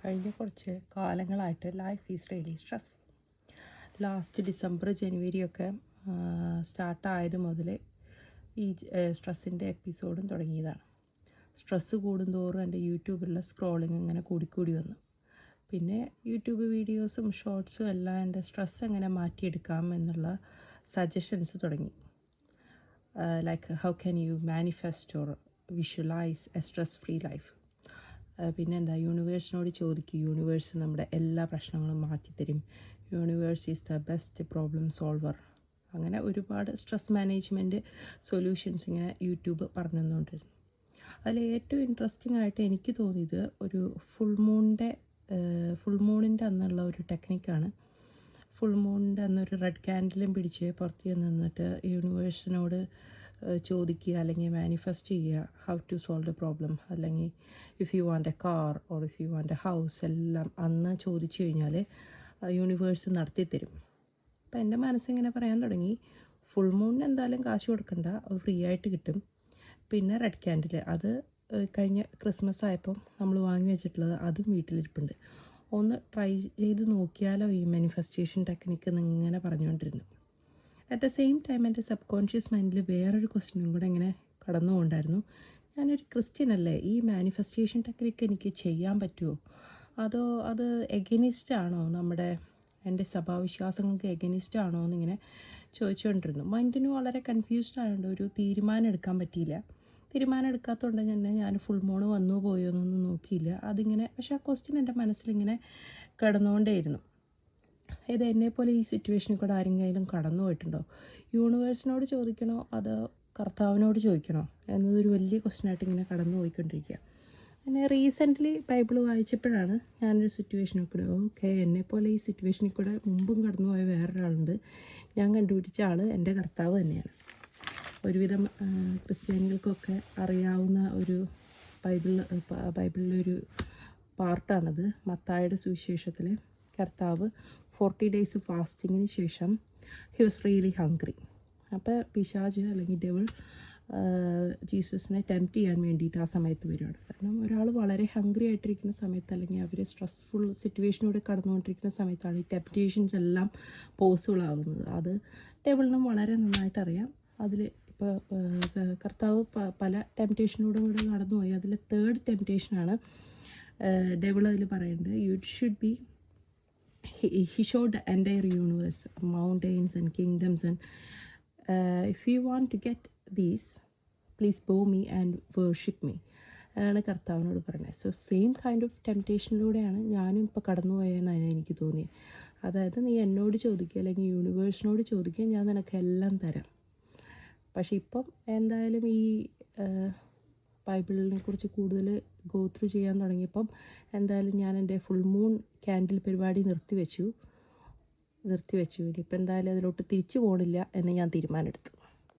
കഴിഞ്ഞ കുറച്ച് കാലങ്ങളായിട്ട് life is really stressful. Last December ജനുവരിയൊക്കെ സ്റ്റാർട്ടായത് മുതൽ ഈ സ്ട്രെസ്സിൻ്റെ എപ്പിസോഡും തുടങ്ങിയതാണ്. സ്ട്രെസ്സ് കൂടുന്തോറും എൻ്റെ യൂട്യൂബിലുള്ള സ്ക്രോളിങ് ഇങ്ങനെ കൂടിക്കൂടി വന്നു. പിന്നെ യൂട്യൂബ് വീഡിയോസും ഷോർട്സും എല്ലാം എൻ്റെ സ്ട്രെസ്സ് എങ്ങനെ മാറ്റിയെടുക്കാം എന്നുള്ള സജഷൻസ് തുടങ്ങി. Like how can you manifest or visualise a stress free life. പിന്നെ എന്താ, യൂണിവേഴ്സിനോട് ചോദിക്കും, യൂണിവേഴ്സ് നമ്മുടെ എല്ലാ പ്രശ്നങ്ങളും മാറ്റിത്തരും, universe is the best problem solver. അങ്ങനെ ഒരുപാട് സ്ട്രെസ് മാനേജ്മെൻറ്റ് സൊല്യൂഷൻസ് ഇങ്ങനെ യൂട്യൂബ് പറഞ്ഞു തന്നുകൊണ്ടിരുന്നു. അതിൽ ഏറ്റവും ഇൻട്രസ്റ്റിംഗ് ആയിട്ട് എനിക്ക് തോന്നിയത് ഒരു ഫുൾ മൂണിൻ്റെ അന്നുള്ള ഒരു ടെക്നിക്കാണ്. ഫുൾ മൂണിൻ്റെ അന്നൊരു റെഡ് ക്യാൻഡിലും പിടിച്ച് പുറത്ത് നിന്നിട്ട് യൂണിവേഴ്സിനോട് ചോദിക്കുക അല്ലെങ്കിൽ മാനിഫെസ്റ്റ് ചെയ്യുക how to solve the problem, അല്ലെങ്കിൽ if you want a car or if you want a house എല്ലാം അന്ന് ചോദിച്ചു കഴിഞ്ഞാൽ യൂണിവേഴ്സ് നടത്തിത്തരും. അപ്പം എൻ്റെ മനസ്സിങ്ങനെ പറയാൻ തുടങ്ങി, ഫുൾ മൂണിന് എന്തായാലും കാശ് കൊടുക്കണ്ട, അത് ഫ്രീ ആയിട്ട് കിട്ടും. പിന്നെ റെഡ് ക്യാൻഡിൽ, അത് കഴിഞ്ഞ ക്രിസ്മസ് ആയപ്പോൾ നമ്മൾ വാങ്ങി വെച്ചിട്ടുള്ളത്, അതും വീട്ടിലിരിപ്പുണ്ട്. ഒന്ന് ട്രൈ ചെയ്ത് നോക്കിയാലോ ഈ മാനിഫെസ്റ്റേഷൻ ടെക്നിക്ക് എന്നിങ്ങനെ പറഞ്ഞുകൊണ്ടിരുന്നു. അറ്റ് ദ സെയിം ടൈം എൻ്റെ സബ് കോൺഷ്യസ് മൈൻഡിൽ വേറൊരു ക്വസ്റ്റ്യനും കൂടെ ഇങ്ങനെ കടന്നുകൊണ്ടായിരുന്നു. ഞാനൊരു ക്രിസ്ത്യൻ അല്ലേ, ഈ മാനിഫെസ്റ്റേഷൻ ടെക്നിക്ക് എനിക്ക് ചെയ്യാൻ പറ്റുമോ, അതോ അത് എഗനിസ്റ്റ് ആണോ, എൻ്റെ സഭാവിശ്വാസങ്ങൾക്ക് എഗനിസ്റ്റ് ആണോ എന്നിങ്ങനെ ചോദിച്ചുകൊണ്ടിരുന്നു. മൈൻഡിന് വളരെ കൺഫ്യൂസ്ഡ് ആയതുകൊണ്ട് ഒരു തീരുമാനം എടുക്കാൻ പറ്റിയില്ല. തീരുമാനം എടുക്കാത്തതുകൊണ്ട് തന്നെ ഞാൻ ഫുൾ മൂൺ വന്നു പോയോ എന്നൊന്നും നോക്കിയില്ല. അതിങ്ങനെ, പക്ഷേ ആ ക്വസ്റ്റ്യൻ എൻ്റെ മനസ്സിലിങ്ങനെ കിടന്നുകൊണ്ടേയിരുന്നു. ഇത് എന്നെപ്പോലെ ഈ സിറ്റുവേഷനിൽ കൂടെ ആരെങ്കിലും കടന്നു പോയിട്ടുണ്ടോ, യൂണിവേഴ്സിനോട് ചോദിക്കണോ അതോ കർത്താവിനോട് ചോദിക്കണോ എന്നതൊരു വലിയ ക്വസ്റ്റ്യനായിട്ട് ഇങ്ങനെ കടന്നു പോയിക്കൊണ്ടിരിക്കുക. പിന്നെ റീസെൻ്റ്ലി ബൈബിൾ വായിച്ചപ്പോഴാണ് ഞാനൊരു സിറ്റുവേഷനിൽ കൂടെ, ഓക്കെ, എന്നെപ്പോലെ ഈ സിറ്റുവേഷനിൽ കൂടെ മുമ്പും കടന്നു പോയ വേറൊരാളുണ്ട്, ഞാൻ കണ്ടുപിടിച്ച ആൾ എൻ്റെ കർത്താവ് തന്നെയാണ്. ഒരുവിധം ക്രിസ്ത്യാനികൾക്കൊക്കെ അറിയാവുന്ന ഒരു ബൈബിളിലൊരു പാർട്ടാണത്. മത്തായിയുടെ സുവിശേഷത്തിൽ കർത്താവ് 40 days ഫാസ്റ്റിങ്ങിന് ശേഷം ഹി വാസ് റിയലി ഹംഗ്രി. അപ്പോൾ പിശാച് അല്ലെങ്കിൽ ഡെവിൾ ജീസസിനെ ടെംപ്റ്റ് ചെയ്യാൻ വേണ്ടിയിട്ട് ആ സമയത്ത് വരുവാണ്. കാരണം ഒരാൾ വളരെ ഹംഗ്രി ആയിട്ടിരിക്കുന്ന സമയത്ത്, അല്ലെങ്കിൽ അവർ സ്ട്രെസ്ഫുൾ സിറ്റുവേഷനോട് കടന്നുകൊണ്ടിരിക്കുന്ന സമയത്താണ് ഈ ടെംപ്റ്റേഷൻസ് എല്ലാം പോസിബിൾ ആവുന്നത്. അത് ഡെവിളിനും വളരെ നന്നായിട്ടറിയാം. അതിൽ ഇപ്പോൾ കർത്താവ് പല ടെംപ്റ്റേഷനോടും കൂടെ കടന്നുപോയി. അതിൽ 3rd ടെംപ്റ്റേഷനാണ് ഡെവിൾ അതിൽ പറയുന്നത്. You should be, he showed the entire universe, mountains and kingdoms, and if you want to get these, please bow me and worship me എന്നാണ് കർത്താവിനോട് പറയുന്നത്. സോ സെയിം കൈൻഡ് ഓഫ് ടെംപ്റ്റേഷനിലൂടെയാണ് ഞാനും ഇപ്പോൾ കടന്നു പോയെന്നാണ് എനിക്ക് തോന്നിയത്. അതായത് നീ എന്നോട് ചോദിക്കുക അല്ലെങ്കിൽ യൂണിവേഴ്സിനോട് ചോദിക്കുക, ഞാൻ നിനക്ക് എല്ലാം തരാം. പക്ഷേ ഇപ്പം എന്തായാലും ഈ ബൈബിളിനെ കുറിച്ച് കൂടുതൽ ഗോ ത്രൂ ചെയ്യാൻ തുടങ്ങിയപ്പം എന്തായാലും ഞാൻ എൻ്റെ ഫുൾ മൂൺ ക്യാൻഡിൽ പരിപാടി നിർത്തിവെച്ചു. ഇനിയിപ്പോൾ എന്തായാലും അതിലോട്ട് തിരിച്ചു പോകണില്ല എന്ന് ഞാൻ തീരുമാനമെടുത്തു.